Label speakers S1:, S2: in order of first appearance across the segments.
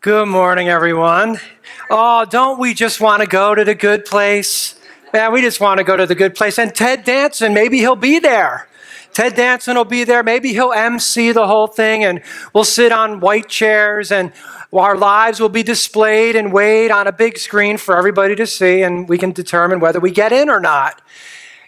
S1: Good morning, everyone. Oh, don't we just want to go to the good place? Man, we just want to go to the good place. And Ted Danson, maybe he'll be there. Ted Danson will be there. Maybe he'll MC the whole thing, and we'll sit on white chairs, and our lives will be displayed and weighed on a big screen for everybody to see, and we can determine whether we get in or not.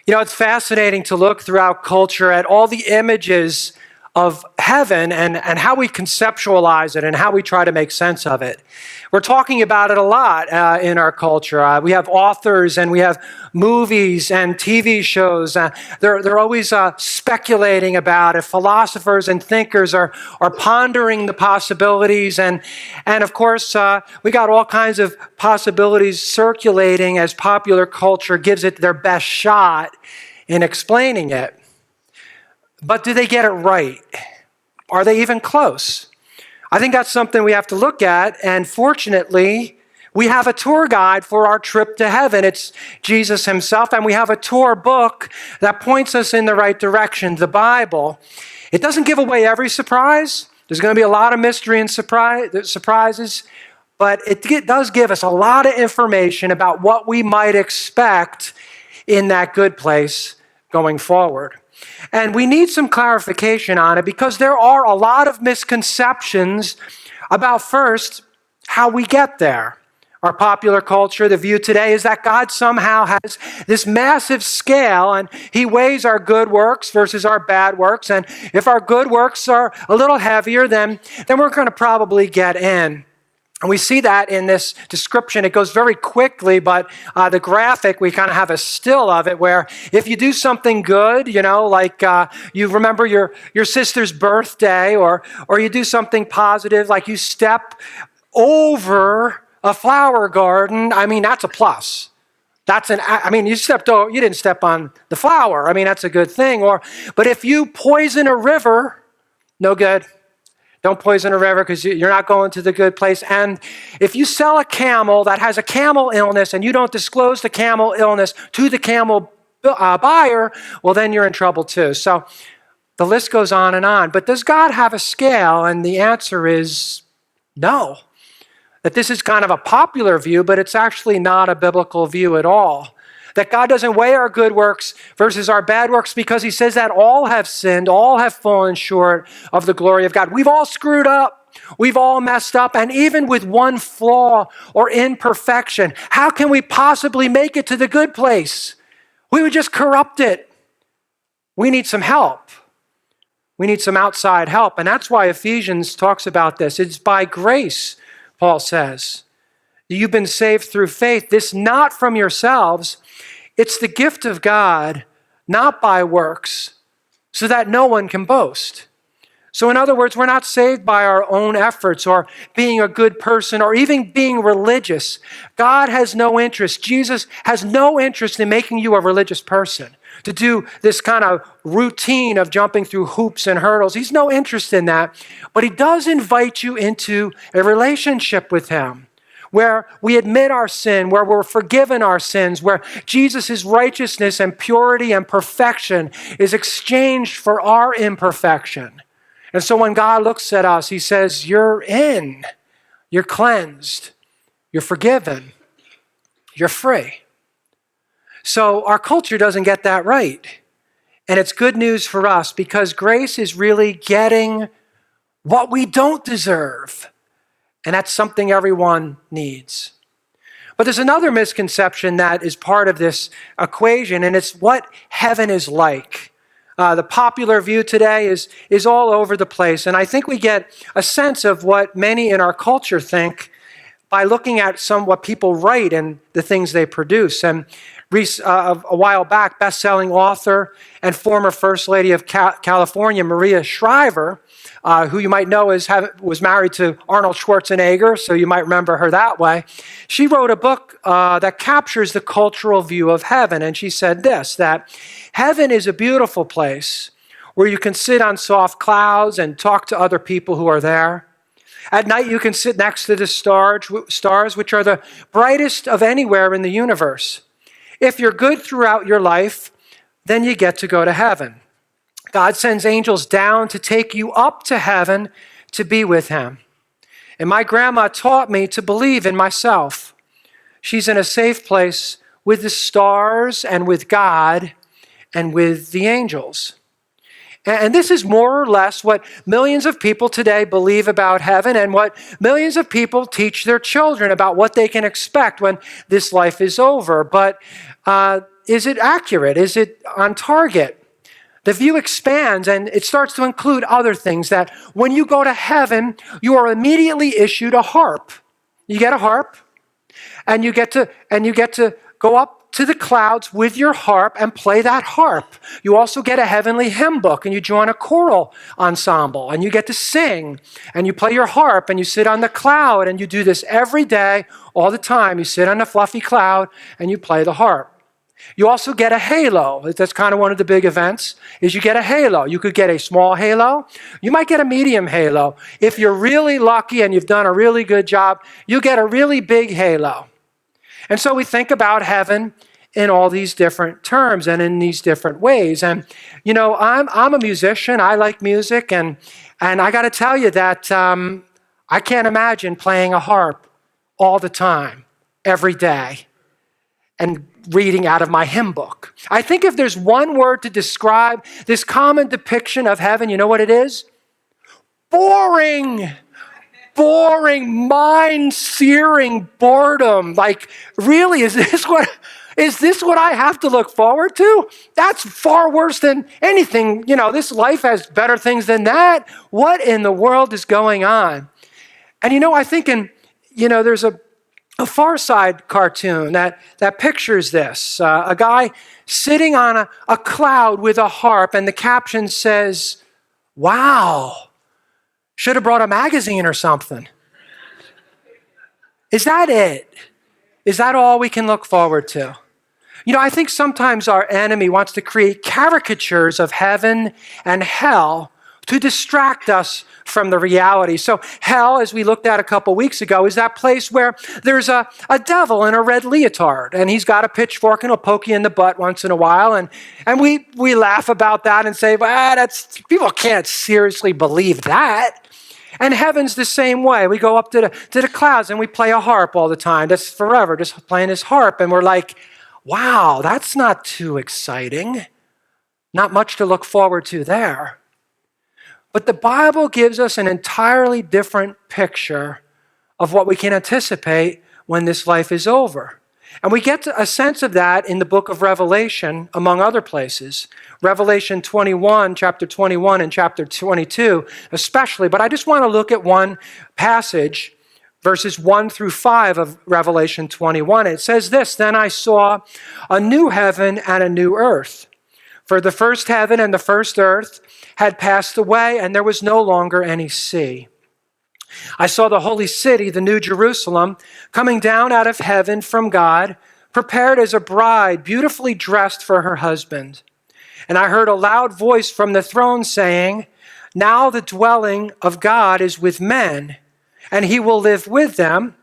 S1: You know, it's fascinating to look throughout culture at all the images of heaven and how we conceptualize it and how we try to make sense of it. We're talking about it a lot in our culture. We have authors and we have movies and TV shows. They're always speculating about it. Philosophers and thinkers are pondering the possibilities. And of course, we got all kinds of possibilities circulating as popular culture gives it their best shot in explaining it. But do they get it right? Are they even close? I think that's something we have to look at. And fortunately, we have a tour guide for our trip to heaven. It's Jesus himself. And we have a tour book that points us in the right direction, the Bible. It doesn't give away every surprise. There's going to be a lot of mystery and surprises. But it does give us a lot of information about what we might expect in that good place going forward. And we need some clarification on it because there are a lot of misconceptions about, first, how we get there. Our popular culture, the view today is that God somehow has this massive scale and he weighs our good works versus our bad works. And if our good works are a little heavier, then we're going to probably get in. And we see that in this description. It goes very quickly, but the graphic, we kind of have a still of it where if you do something good, you know, like you remember your sister's birthday, or you do something positive, like you step over a flower garden, I mean, that's a plus. You didn't step on the flower. I mean, that's a good thing. But if you poison a river, no good. Don't poison a river because you're not going to the good place. And if you sell a camel that has a camel illness and you don't disclose the camel illness to the camel buyer, well, then you're in trouble too. So the list goes on and on. But does God have a scale? And the answer is no. That this is kind of a popular view, but it's actually not a biblical view at all. That God doesn't weigh our good works versus our bad works because he says that all have sinned, all have fallen short of the glory of God. We've all screwed up. We've all messed up. And even with one flaw or imperfection, how can we possibly make it to the good place? We would just corrupt it. We need some help. We need some outside help. And that's why Ephesians talks about this. It's by grace, Paul says. You've been saved through faith. This not from yourselves. It's the gift of God, not by works, so that no one can boast. So in other words, we're not saved by our own efforts or being a good person or even being religious. God has no interest. Jesus has no interest in making you a religious person, to do this kind of routine of jumping through hoops and hurdles. He's no interest in that. But he does invite you into a relationship with him, where we admit our sin, where we're forgiven our sins, where Jesus' righteousness and purity and perfection is exchanged for our imperfection. And so when God looks at us, he says, you're in, you're cleansed, you're forgiven, you're free. So our culture doesn't get that right. And it's good news for us because grace is really getting what we don't deserve. And that's something everyone needs. But there's another misconception that is part of this equation, and it's what heaven is like. The popular view today is all over the place, and I think we get a sense of what many in our culture think by looking at what people write and the things they produce. And a while back, best-selling author and former First Lady of California, Maria Shriver, who you might know was married to Arnold Schwarzenegger, so you might remember her that way. She wrote a book that captures the cultural view of heaven, and she said this, that heaven is a beautiful place where you can sit on soft clouds and talk to other people who are there. At night, you can sit next to the stars, which are the brightest of anywhere in the universe. If you're good throughout your life, then you get to go to heaven. God sends angels down to take you up to heaven to be with him. And my grandma taught me to believe in myself. She's in a safe place with the stars and with God and with the angels. And this is more or less what millions of people today believe about heaven and what millions of people teach their children about what they can expect when this life is over. But is it accurate? Is it on target? The view expands and it starts to include other things, that when you go to heaven, you are immediately issued a harp. You get a harp and you get to go up to the clouds with your harp and play that harp. You also get a heavenly hymn book and you join a choral ensemble and you get to sing and you play your harp and you sit on the cloud, and you do this every day, all the time. You sit on a fluffy cloud and you play the harp. You also get a halo. That's kind of one of the big events, is you get a halo. You could get a small halo. You might get a medium halo. If you're really lucky and you've done a really good job, you get a really big halo. And so we think about heaven in all these different terms and in these different ways. And, you know, I'm a musician. I like music. And I got to tell you that I can't imagine playing a harp all the time, every day, and reading out of my hymn book. I think if there's one word to describe this common depiction of heaven, you know what it is? Boring. Boring, mind-searing boredom. Like, really, is this what I have to look forward to? That's far worse than anything. You know, this life has better things than that. What in the world is going on? And, you know, I think there's a Far Side cartoon that pictures this. A guy sitting on a cloud with a harp, and the caption says, "Wow, should have brought a magazine or something." Is that it? Is that all we can look forward to? You know, I think sometimes our enemy wants to create caricatures of heaven and hell to distract us from the reality. So hell, as we looked at a couple weeks ago, is that place where there's a devil in a red leotard, and he's got a pitchfork and he'll poke you in the butt once in a while. And we laugh about that and say, well, people can't seriously believe that. And heaven's the same way. We go up to the clouds and we play a harp all the time. That's forever, just playing this harp. And we're like, wow, that's not too exciting. Not much to look forward to there. But the Bible gives us an entirely different picture of what we can anticipate when this life is over. And we get a sense of that in the book of Revelation, among other places. Revelation 21, chapter 21 and chapter 22 especially. But I just want to look at one passage, verses 1 through 5 of Revelation 21. It says this: "Then I saw a new heaven and a new earth. For the first heaven and the first earth had passed away, and there was no longer any sea. I saw the holy city, the new Jerusalem, coming down out of heaven from God, prepared as a bride, beautifully dressed for her husband. And I heard a loud voice from the throne saying, 'Now the dwelling of God is with men, and he will live with them.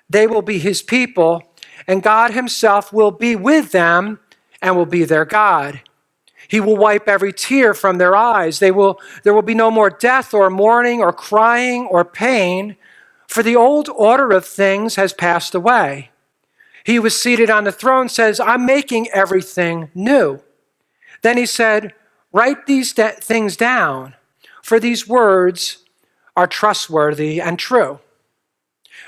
S1: They will be his people, and God himself will be with them and will be their God. He will wipe every tear from their eyes. There will be no more death or mourning or crying or pain, for the old order of things has passed away.' He who was seated on the throne says, 'I'm making everything new.' Then he said, 'Write these things down, for these words are trustworthy and true.'"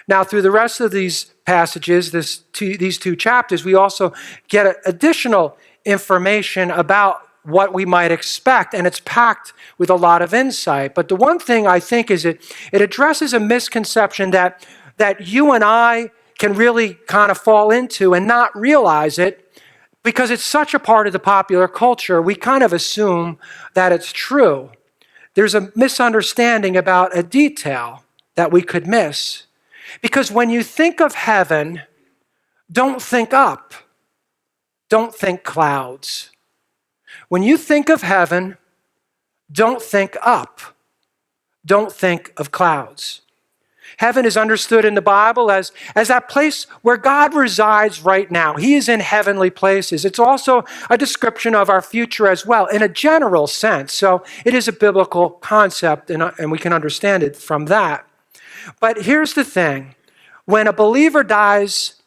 S1: Now, through the rest of these passages, these two chapters, we also get additional information about what we might expect, and it's packed with a lot of insight. But the one thing I think is it addresses a misconception that you and I can really kind of fall into and not realize it, because it's such a part of the popular culture. We kind of assume that it's true. There's a misunderstanding about a detail that we could miss. Because when you think of heaven, don't think up. Don't think clouds. When you think of heaven, don't think up. Don't think of clouds. Heaven is understood in the Bible as that place where God resides right now. He is in heavenly places. It's also a description of our future as well, in a general sense. So it is a biblical concept, and we can understand it from that. But here's the thing. When a believer dies,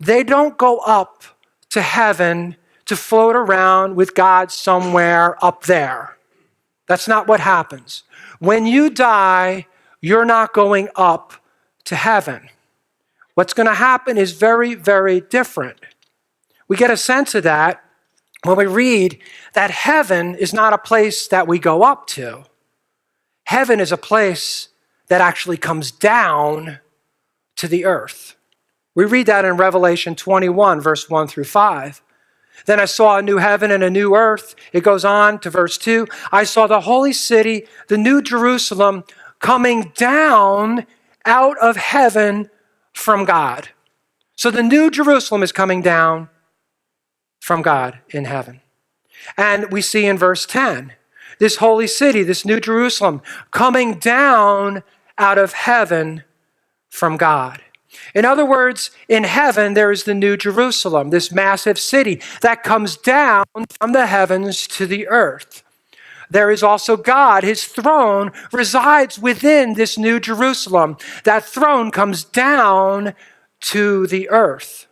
S1: they don't go up to heaven to float around with God somewhere up there. That's not what happens. When you die, you're not going up to heaven. What's going to happen is very, very different. We get a sense of that when we read that heaven is not a place that we go up to. Heaven is a place that actually comes down to the earth. We read that in Revelation 21, verse 1 through 5. Then I saw a new heaven and a new earth. It goes on to verse 2. I saw the holy city, the new Jerusalem, coming down out of heaven from God. So the new Jerusalem is coming down from God in heaven. And we see in verse 10, this holy city, this new Jerusalem, coming down out of heaven from God. In other words, in heaven, there is the new Jerusalem, this massive city that comes down from the heavens to the earth. There is also God. His throne resides within this new Jerusalem. That throne comes down to the earth.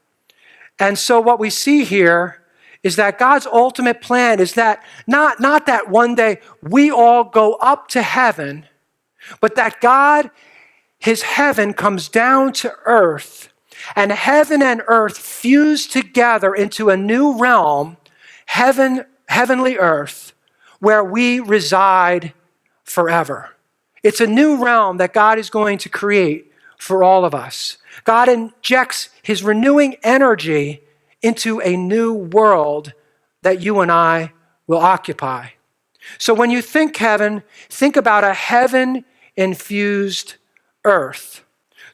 S1: And so what we see here is that God's ultimate plan is that not that one day we all go up to heaven, but that God, his heaven comes down to earth, and heaven and earth fuse together into a new realm, heavenly earth, where we reside forever. It's a new realm that God is going to create for all of us. God injects his renewing energy into a new world that you and I will occupy. So when you think heaven, think about a heaven-infused earth.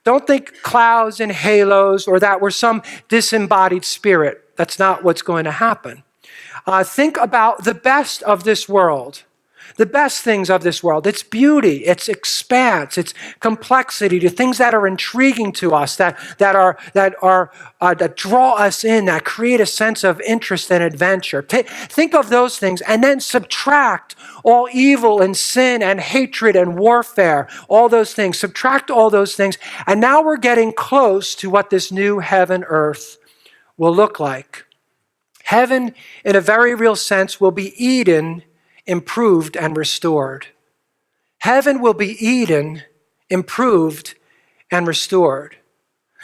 S1: Don't think clouds and halos or that we're some disembodied spirit. That's not what's going to happen. Think about the best of this world, the best things of this world, its beauty, its expanse, its complexity, the things that are intriguing to us, that draw us in, that create a sense of interest and adventure. Think of those things and then subtract all evil and sin and hatred and warfare, all those things. Subtract all those things, and now we're getting close to what this new heaven, earth will look like. Heaven, in a very real sense, will be Eden, improved and restored. Heaven will be Eden, improved and restored.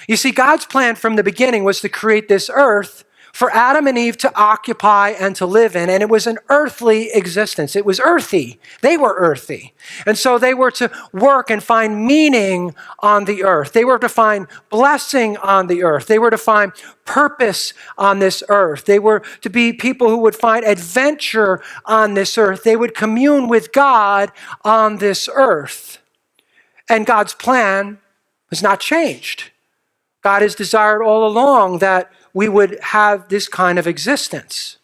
S1: You see, God's plan from the beginning was to create this earth for Adam and Eve to occupy and to live in, and it was an earthly existence. It was earthy. They were earthy. And so they were to work and find meaning on the earth. They were to find blessing on the earth. They were to find purpose on this earth. They were to be people who would find adventure on this earth. They would commune with God on this earth. And God's plan has not changed. God has desired all along that we would have this kind of existence.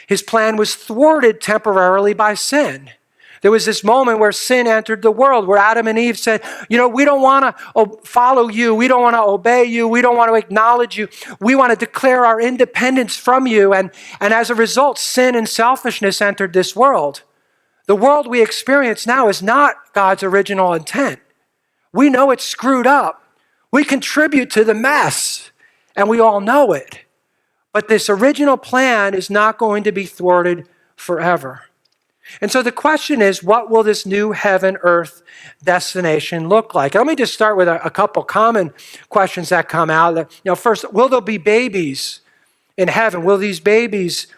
S1: His plan was thwarted temporarily by sin. There was this moment where sin entered the world, where Adam and Eve said, we don't want to follow you. We don't want to obey you. We don't want to acknowledge you. We want to declare our independence from you. And as a result, sin and selfishness entered this world. The world we experience now is not God's original intent. We know it's screwed up. We contribute to the mess, and we all know it. But this original plan is not going to be thwarted forever. And so the question is, what will this new heaven, earth destination look like? Let me just start with a couple common questions that come out. First, will there be babies in heaven? Will these babies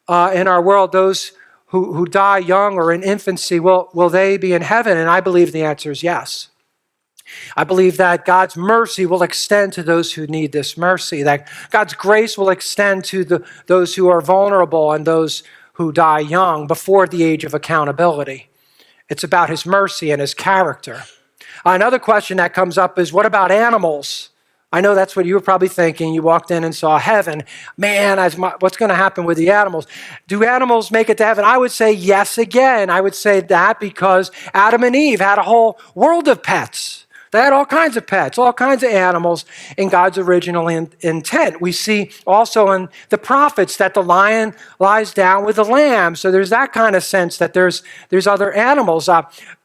S1: in our world, those who die young or in infancy, will they be in heaven? And I believe the answer is yes. I believe that God's mercy will extend to those who need this mercy, that God's grace will extend to those who are vulnerable and those who die young before the age of accountability. It's about his mercy and his character. Another question that comes up is, what about animals? I know that's what you were probably thinking. You walked in and saw heaven. Man, what's going to happen with the animals? Do animals make it to heaven? I would say yes again. I would say that because Adam and Eve had a whole world of pets. They had all kinds of pets, all kinds of animals in God's original intent. We see also in the prophets that the lion lies down with the lamb. So there's that kind of sense that there's other animals.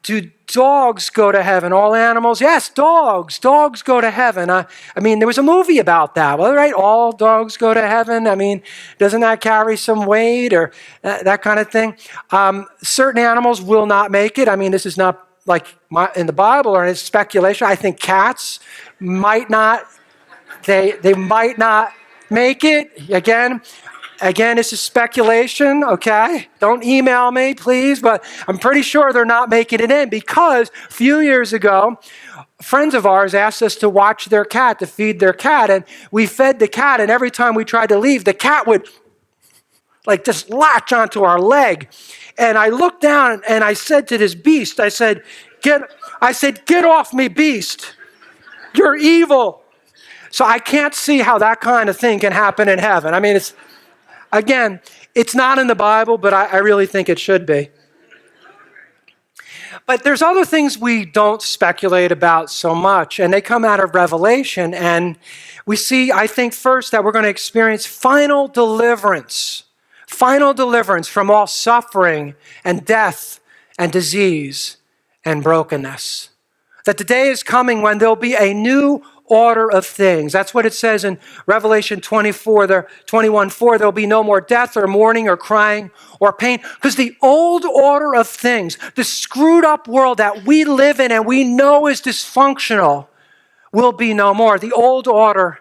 S1: Do dogs go to heaven? All animals? Yes, dogs. Dogs go to heaven. I mean, there was a movie about that. Well, right? All dogs go to heaven. I mean, doesn't that carry some weight or that kind of thing? Certain animals will not make it. I mean, this is not like in the Bible or in its speculation. I think cats might not, they might not make it. Again, this is speculation, okay? Don't email me, please, but I'm pretty sure they're not making it in because a few years ago, friends of ours asked us to watch their cat, to feed their cat, and we fed the cat, and every time we tried to leave, the cat would like just latch onto our leg. And I looked down and I said to this beast, I said, get off me, beast. You're evil. So I can't see how that kind of thing can happen in heaven. I mean, it's not in the Bible, but I really think it should be. But there's other things we don't speculate about so much, and they come out of Revelation. And we see, I think, first that we're going to experience final deliverance from all suffering and death and disease and brokenness. That the day is coming when there'll be a new order of things. That's what it says in Revelation 21:4. There'll be no more death or mourning or crying or pain, because the old order of things, the screwed up world that we live in and we know is dysfunctional, will be no more. The old order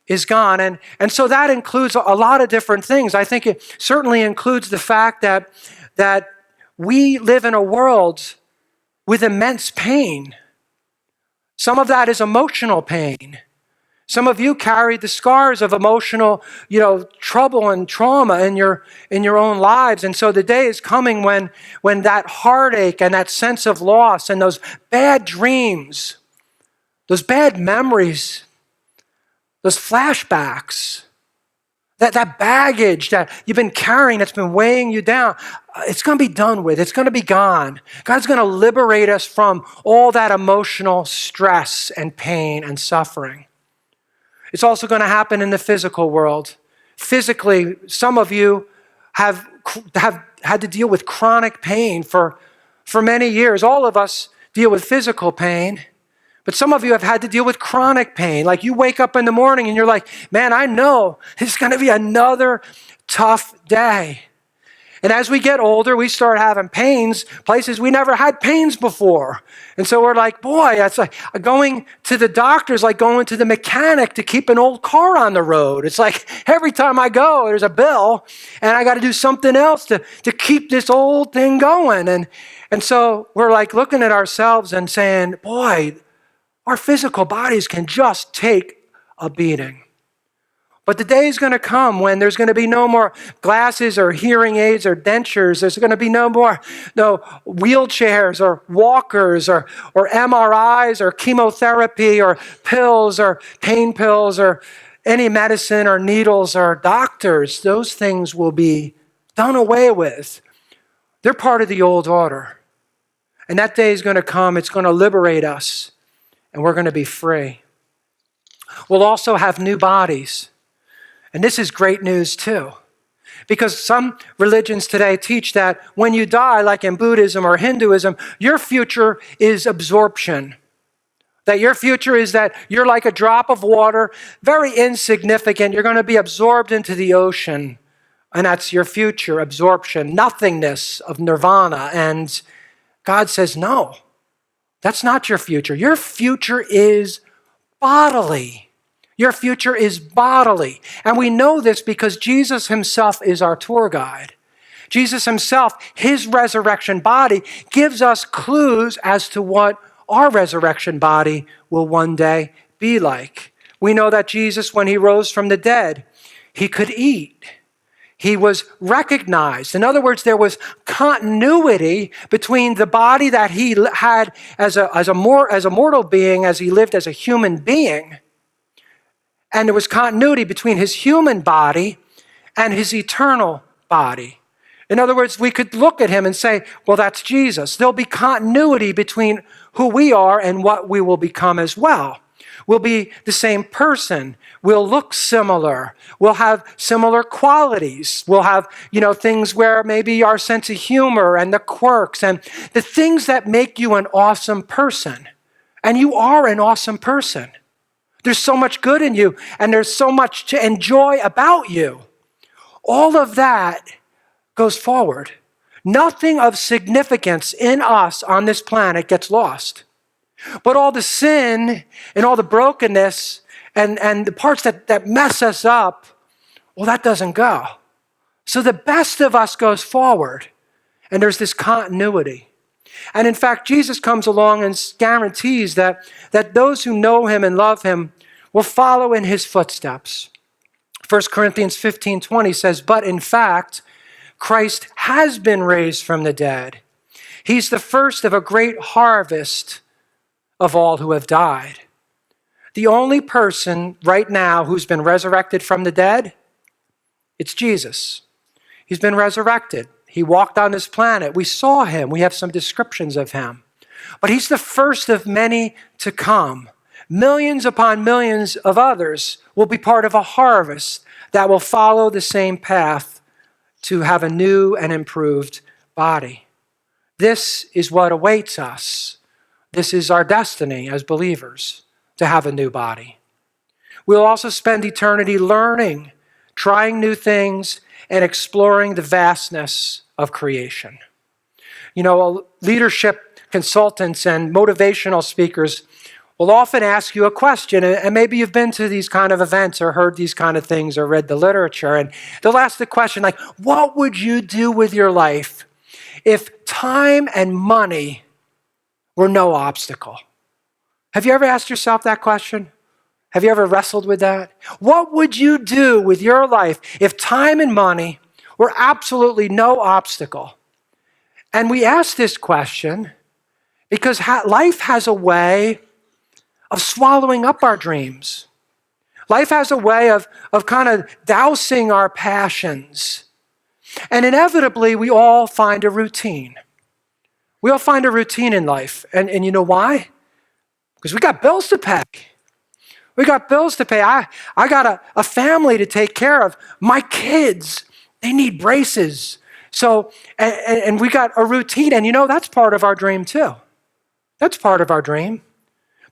S1: is gone. And so that includes a lot of different things. I think it certainly includes the fact that we live in a world with immense pain. Some of that is emotional pain. Some of you carry the scars of emotional, trouble and trauma in your own lives. And so the day is coming when that heartache and that sense of loss and those bad dreams, those bad memories, those flashbacks, that baggage that you've been carrying that's been weighing you down, it's going to be done with. It's going to be gone. God's going to liberate us from all that emotional stress and pain and suffering. It's also going to happen in the physical world. Physically, some of you have had to deal with chronic pain for many years. All of us deal with physical pain. But some of you have had to deal with chronic pain. Like you wake up in the morning and you're like, man, I know it's going to be another tough day. And as we get older, we start having pains, places we never had pains before. And so we're like, boy, that's like going to the doctor's like going to the mechanic to keep an old car on the road. It's like every time I go, there's a bill and I got to do something else to keep this old thing going. And so we're like looking at ourselves and saying, boy, our physical bodies can just take a beating. But the day is going to come when there's going to be no more glasses or hearing aids or dentures. There's going to be no wheelchairs or walkers or MRIs or chemotherapy or pills or pain pills or any medicine or needles or doctors. Those things will be done away with. They're part of the old order. And that day is going to come. It's going to liberate us. And we're going to be free. We'll also have new bodies. And this is great news too. Because some religions today teach that when you die, like in Buddhism or Hinduism, your future is absorption. That your future is that you're like a drop of water, very insignificant. You're going to be absorbed into the ocean. And that's your future, absorption, nothingness of nirvana. And God says, no. That's not your future. Your future is bodily. Your future is bodily. And we know this because Jesus himself is our tour guide. Jesus himself, his resurrection body, gives us clues as to what our resurrection body will one day be like. We know that Jesus, when he rose from the dead, he could eat. He was recognized. In other words, there was continuity between the body that he had as a mortal being, as he lived as a human being, and there was continuity between his human body and his eternal body. In other words, we could look at him and say, well, that's Jesus. There'll be continuity between who we are and what we will become as well. We'll be the same person. We'll look similar. We'll have similar qualities. We'll have, things where maybe our sense of humor and the quirks and the things that make you an awesome person. And you are an awesome person. There's so much good in you, and there's so much to enjoy about you. All of that goes forward. Nothing of significance in us on this planet gets lost. But all the sin and all the brokenness and the parts that mess us up, well, that doesn't go. So the best of us goes forward, and there's this continuity. And in fact, Jesus comes along and guarantees that those who know him and love him will follow in his footsteps. 1 Corinthians 15:20 says, but in fact, Christ has been raised from the dead. He's the first of a great harvest of all who have died. The only person right now who's been resurrected from the dead, it's Jesus. He's been resurrected. He walked on this planet. We saw him. We have some descriptions of him. But he's the first of many to come. Millions upon millions of others will be part of a harvest that will follow the same path to have a new and improved body. This is what awaits us. This is our destiny as believers, to have a new body. We'll also spend eternity learning, trying new things, and exploring the vastness of creation. Leadership consultants and motivational speakers will often ask you a question, and maybe you've been to these kind of events or heard these kind of things or read the literature, and they'll ask the question like, what would you do with your life if time and money were no obstacle? Have you ever asked yourself that question? Have you ever wrestled with that? What would you do with your life if time and money were absolutely no obstacle? And we ask this question because life has a way of swallowing up our dreams. Life has a way of kind of dousing our passions. And inevitably, we all find a routine. We all find a routine in life. And you know why? Because we got bills to pay. We got bills to pay. I got a family to take care of. My kids, they need braces. So, and we got a routine. And that's part of our dream too. That's part of our dream.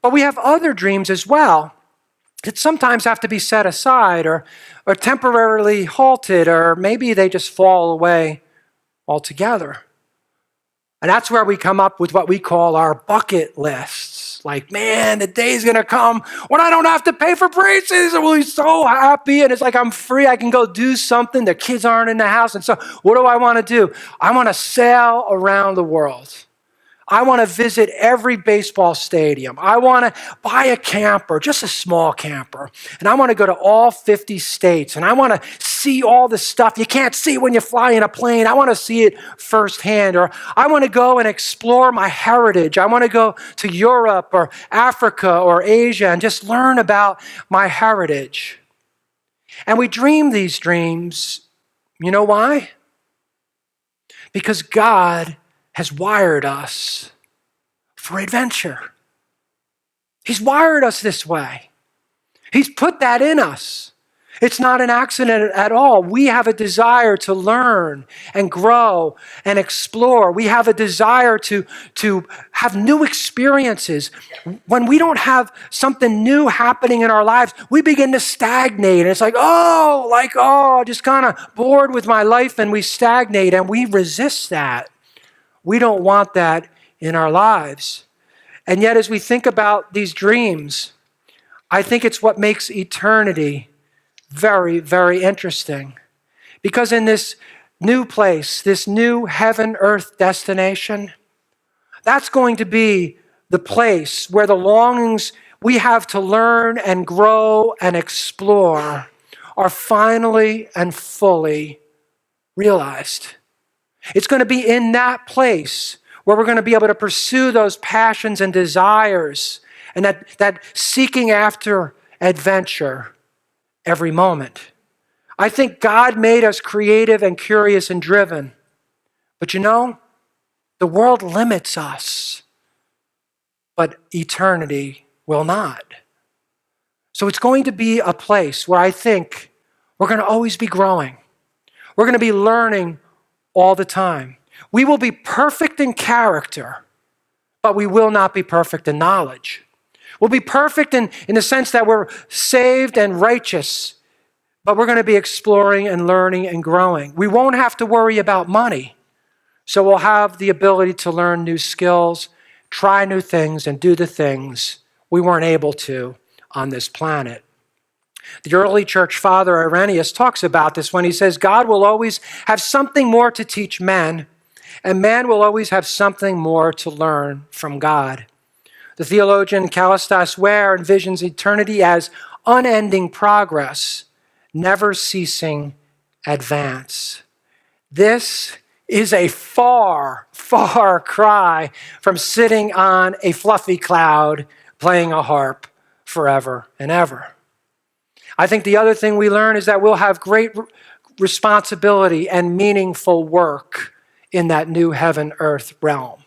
S1: But we have other dreams as well that sometimes have to be set aside or temporarily halted, or maybe they just fall away altogether. And that's where we come up with what we call our bucket lists. Like, man, the day's going to come when I don't have to pay for braces. I will be so happy. And it's like I'm free. I can go do something. The kids aren't in the house. And so what do I want to do? I want to sail around the world. I want to visit every baseball stadium. I want to buy a camper, just a small camper. And I want to go to all 50 states. And I want to see all the stuff you can't see when you fly in a plane. I want to see it firsthand. Or I want to go and explore my heritage. I want to go to Europe or Africa or Asia and just learn about my heritage. And we dream these dreams. You know why? Because God has wired us for adventure. He's wired us this way. He's put that in us. It's not an accident at all. We have a desire to learn and grow and explore. We have a desire to have new experiences. When we don't have something new happening in our lives, we begin to stagnate. And it's like, just kind of bored with my life, and we stagnate and we resist that. We don't want that in our lives. And yet, as we think about these dreams, I think it's what makes eternity very, very interesting. Because in this new place, this new heaven-earth destination, that's going to be the place where the longings we have to learn and grow and explore are finally and fully realized. It's going to be in that place where we're going to be able to pursue those passions and desires and that seeking after adventure every moment. I think God made us creative and curious and driven. But you know, the world limits us, but eternity will not. So it's going to be a place where I think we're going to always be growing. We're going to be learning all the time. We will be perfect in character, but we will not be perfect in knowledge. We'll be perfect in the sense that we're saved and righteous, but we're going to be exploring and learning and growing. We won't have to worry about money, so we'll have the ability to learn new skills, try new things, and do the things we weren't able to on this planet. The early church father Irenaeus talks about this when he says, God will always have something more to teach men, and man will always have something more to learn from God. The theologian Callistus Ware envisions eternity as unending progress, never ceasing advance. This is a far, far cry from sitting on a fluffy cloud playing a harp forever and ever. I think the other thing we learn is that we'll have great responsibility and meaningful work in that new heaven-earth realm.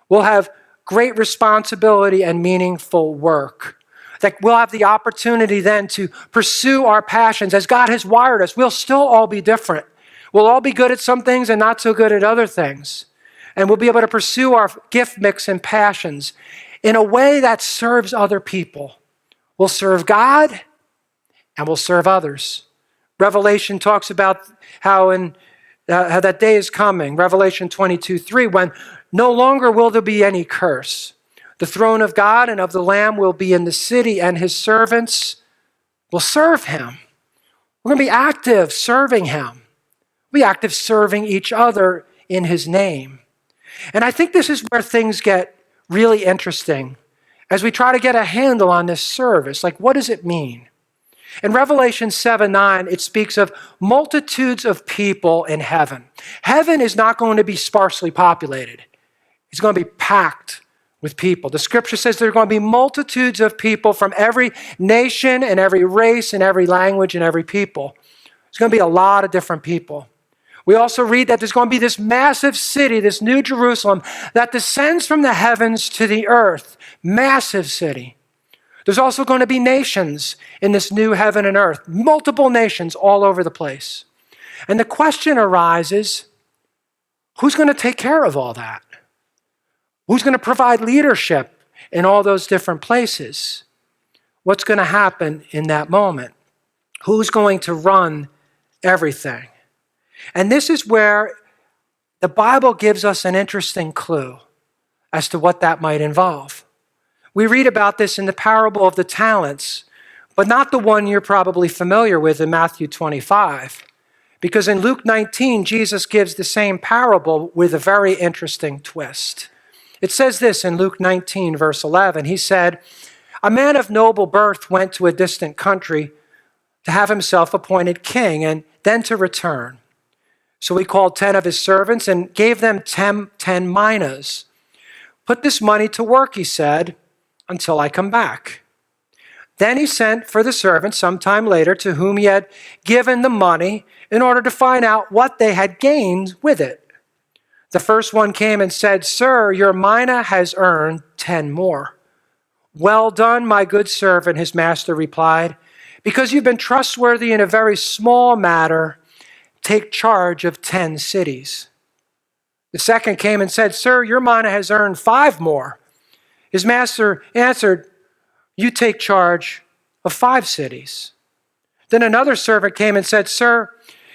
S1: We'll have great responsibility and meaningful work. That we'll have the opportunity then to pursue our passions as God has wired us. We'll still all be different. We'll all be good at some things and not so good at other things. And we'll be able to pursue our gift mix and passions in a way that serves other people. We'll serve God and we'll serve others. Revelation talks about how that day is coming. Revelation 22:3, when no longer will there be any curse. The throne of God and of the Lamb will be in the city, and his servants will serve him. We're going to be active serving him. We'll be active serving each other in his name. And I think this is where things get really interesting as we try to get a handle on this service. Like, what does it mean? In Revelation 7:9, it speaks of multitudes of people in heaven. Heaven is not going to be sparsely populated. It's going to be packed with people. The scripture says there are going to be multitudes of people from every nation and every race and every language and every people. There's going to be a lot of different people. We also read that there's going to be this massive city, this new Jerusalem, that descends from the heavens to the earth. Massive city. There's also going to be nations in this new heaven and earth, multiple nations all over the place. And the question arises, who's going to take care of all that? Who's going to provide leadership in all those different places? What's going to happen in that moment? Who's going to run everything? And this is where the Bible gives us an interesting clue as to what that might involve. We read about this in the parable of the talents, but not the one you're probably familiar with in Matthew 25. Because in Luke 19, Jesus gives the same parable with a very interesting twist. It says this in Luke 19, verse 11. He said, "A man of noble birth went to a distant country to have himself appointed king and then to return. So he called 10 of his servants and gave them 10 minas. 'Put this money to work,' he said, 'until I come back.' Then he sent for the servants some time later to whom he had given the money in order to find out what they had gained with it. The first one came and said, 'Sir, your mina has earned 10 more.' 'Well done, my good servant,' his master replied. 'Because you've been trustworthy in a very small matter, take charge of 10 cities.' The second came and said, 'Sir, your mina has earned 5 more.' His master answered, 'You take charge of 5 cities.' Then another servant came and said, 'Sir,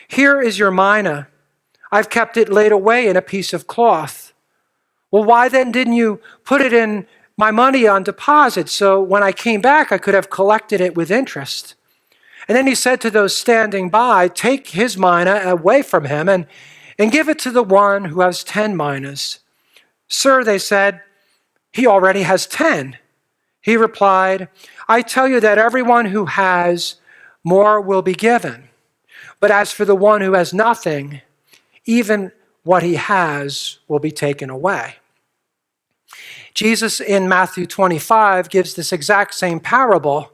S1: here is your mina. I've kept it laid away in a piece of cloth.' 'Well, why then didn't you put it in my money on deposit so when I came back I could have collected it with interest?' And then he said to those standing by, 'Take his mina away from him and give it to the one who has 10 minas.' 'Sir,' they said, 'he already has 10. He replied, 'I tell you that everyone who has, more will be given. But as for the one who has nothing, even what he has will be taken away.'" Jesus in Matthew 25 gives this exact same parable,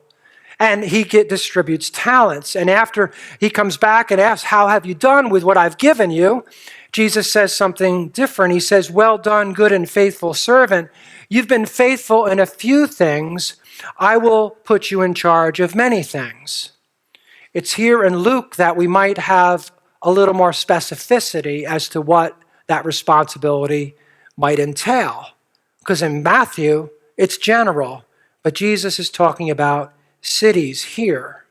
S1: and he distributes talents. And after he comes back and asks, "How have you done with what I've given you?" Jesus says something different. He says, well done, good and faithful servant. You've been faithful in a few things. I will put you in charge of many things. It's here in Luke that we might have a little more specificity as to what that responsibility might entail. Because in Matthew, it's general, but Jesus is talking about cities here.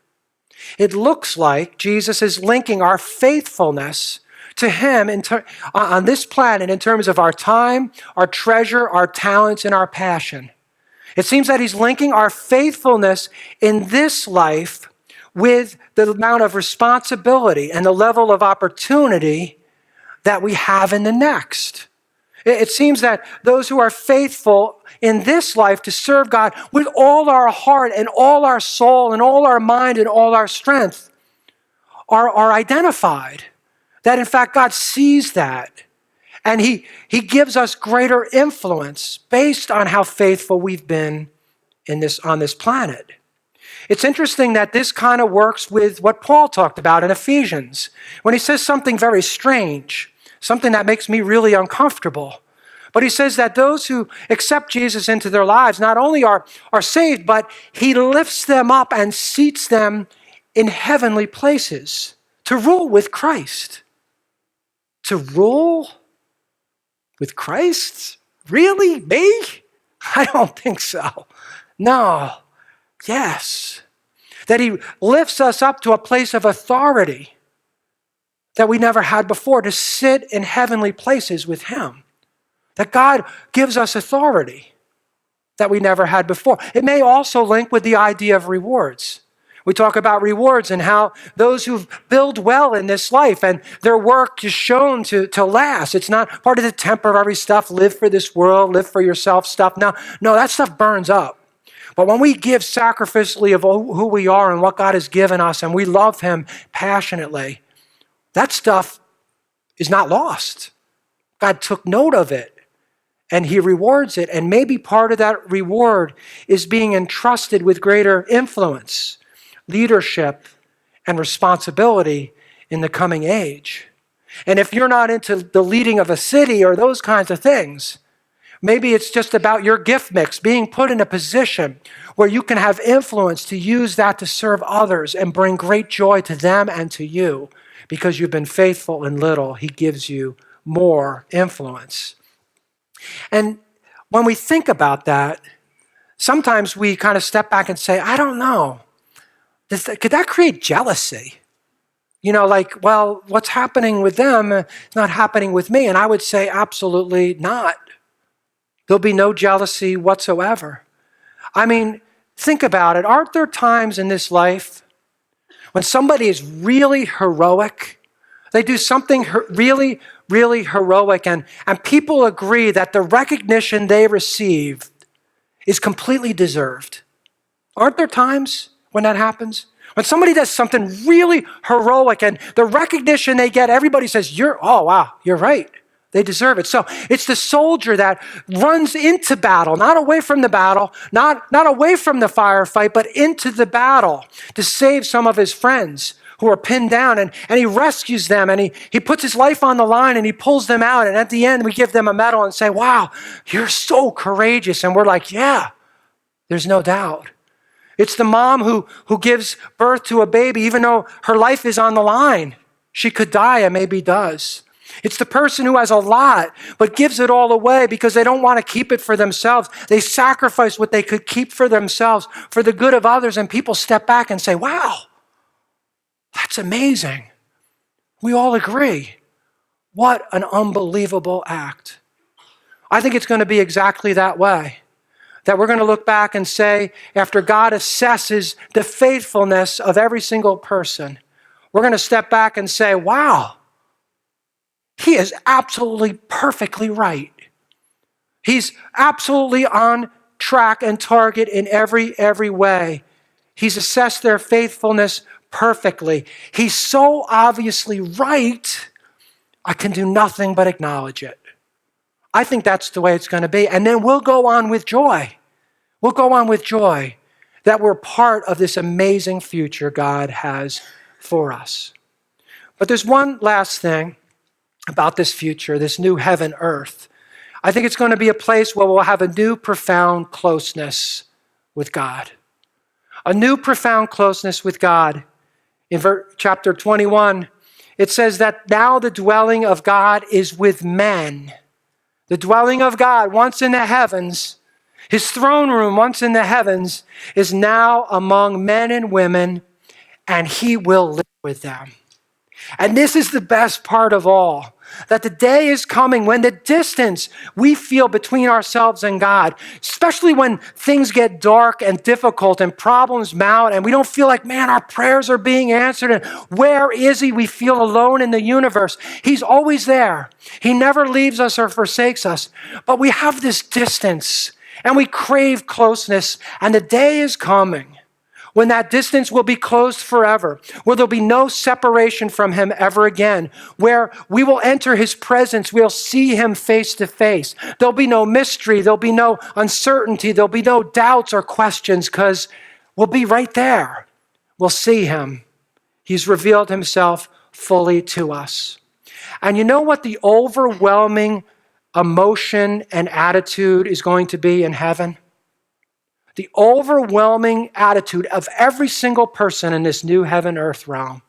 S1: It looks like Jesus is linking our faithfulness to him on this planet in terms of our time, our treasure, our talents, and our passion. It seems that he's linking our faithfulness in this life with the amount of responsibility and the level of opportunity that we have in the next. It seems that those who are faithful in this life to serve God with all our heart and all our soul and all our mind and all our strength are identified. That in fact God sees that. And he gives us greater influence based on how faithful we've been on this planet. It's interesting that this kind of works with what Paul talked about in Ephesians, when he says something very strange, something that makes me really uncomfortable. But he says that those who accept Jesus into their lives not only are saved, but he lifts them up and seats them in heavenly places to rule with Christ. To rule with Christ? Really? Me? I don't think so. No. Yes. That he lifts us up to a place of authority that we never had before, to sit in heavenly places with him. That God gives us authority that we never had before. It may also link with the idea of rewards. We talk about rewards and how those who build well in this life and their work is shown to last. It's not part of the temporary stuff, live for this world, live for yourself stuff. No, that stuff burns up. But when we give sacrificially of who we are and what God has given us and we love him passionately, that stuff is not lost. God took note of it and he rewards it. And maybe part of that reward is being entrusted with greater influence, leadership, and responsibility in the coming age. And if you're not into the leading of a city or those kinds of things, maybe it's just about your gift mix, being put in a position where you can have influence to use that to serve others and bring great joy to them and to you. Because you've been faithful in little, he gives you more influence. And when we think about that, sometimes we kind of step back and say, I don't know. Could that create jealousy? Like, well, what's happening with them is not happening with me. And I would say, absolutely not. There'll be no jealousy whatsoever. I mean, think about it. Aren't there times in this life when somebody is really heroic? They do something really, really heroic, and people agree that the recognition they received is completely deserved. Aren't there times when that happens? When somebody does something really heroic and the recognition they get, everybody says, oh wow, you're right. They deserve it. So it's the soldier that runs into battle, not away from the battle, not away from the firefight, but into the battle to save some of his friends who are pinned down, and he rescues them, and he puts his life on the line, and he pulls them out, and at the end we give them a medal and say, wow, you're so courageous. And we're like, yeah, there's no doubt. It's the mom who gives birth to a baby, even though her life is on the line. She could die and maybe does. It's the person who has a lot, but gives it all away because they don't want to keep it for themselves. They sacrifice what they could keep for themselves for the good of others, and people step back and say, wow, that's amazing. We all agree. What an unbelievable act. I think it's going to be exactly that way. That we're going to look back and say, after God assesses the faithfulness of every single person, we're going to step back and say, wow, he is absolutely perfectly right. He's absolutely on track and target in every way. He's assessed their faithfulness perfectly. He's so obviously right, I can do nothing but acknowledge it. I think that's the way it's going to be. And then we'll go on with joy. We'll go on with joy that we're part of this amazing future God has for us. But there's one last thing about this future, this new heaven, earth. I think it's going to be a place where we'll have a new profound closeness with God. A new profound closeness with God. In chapter 21, it says that now the dwelling of God is with men. The dwelling of God, once in the heavens, his throne room, once in the heavens, is now among men and women, and he will live with them. And this is the best part of all, that the day is coming when the distance we feel between ourselves and God, especially when things get dark and difficult and problems mount and we don't feel like, man, our prayers are being answered and where is he? We feel alone in the universe. He's always there. He never leaves us or forsakes us. But we have this distance and we crave closeness, and the day is coming when that distance will be closed forever, where there'll be no separation from him ever again, where we will enter his presence, we'll see him face to face. There'll be no mystery, there'll be no uncertainty, there'll be no doubts or questions, because we'll be right there. We'll see him. He's revealed himself fully to us. And you know what the overwhelming emotion and attitude is going to be in heaven? The overwhelming attitude of every single person in this new heaven earth realm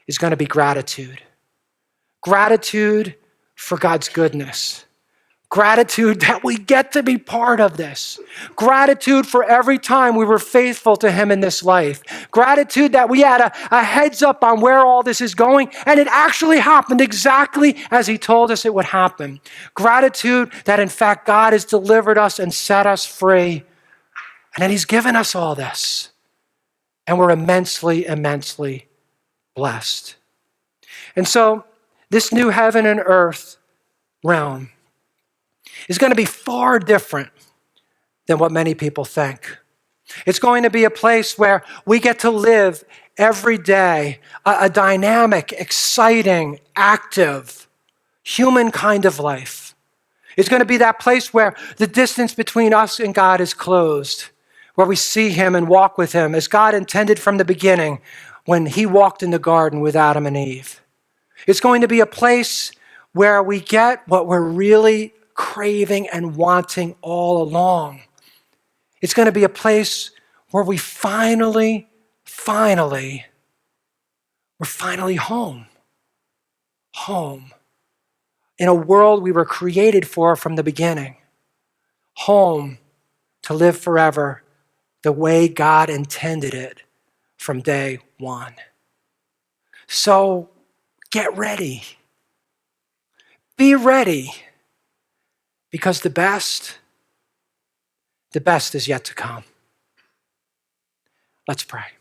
S1: is going to be gratitude. Gratitude for God's goodness. Gratitude that we get to be part of this. Gratitude for every time we were faithful to him in this life. Gratitude that we had a heads up on where all this is going, and it actually happened exactly as he told us it would happen. Gratitude that in fact God has delivered us and set us free. And then he's given us all this. And we're immensely, immensely blessed. And so this new heaven and earth realm is going to be far different than what many people think. It's going to be a place where we get to live every day a dynamic, exciting, active, human kind of life. It's going to be that place where the distance between us and God is closed, where we see him and walk with him as God intended from the beginning when he walked in the garden with Adam and Eve. It's going to be a place where we get what we're really craving and wanting all along. It's going to be a place where we're finally home. Home. In a world we were created for from the beginning. Home to live forever the way God intended it from day one. So get ready. Be ready, because the best is yet to come. Let's pray.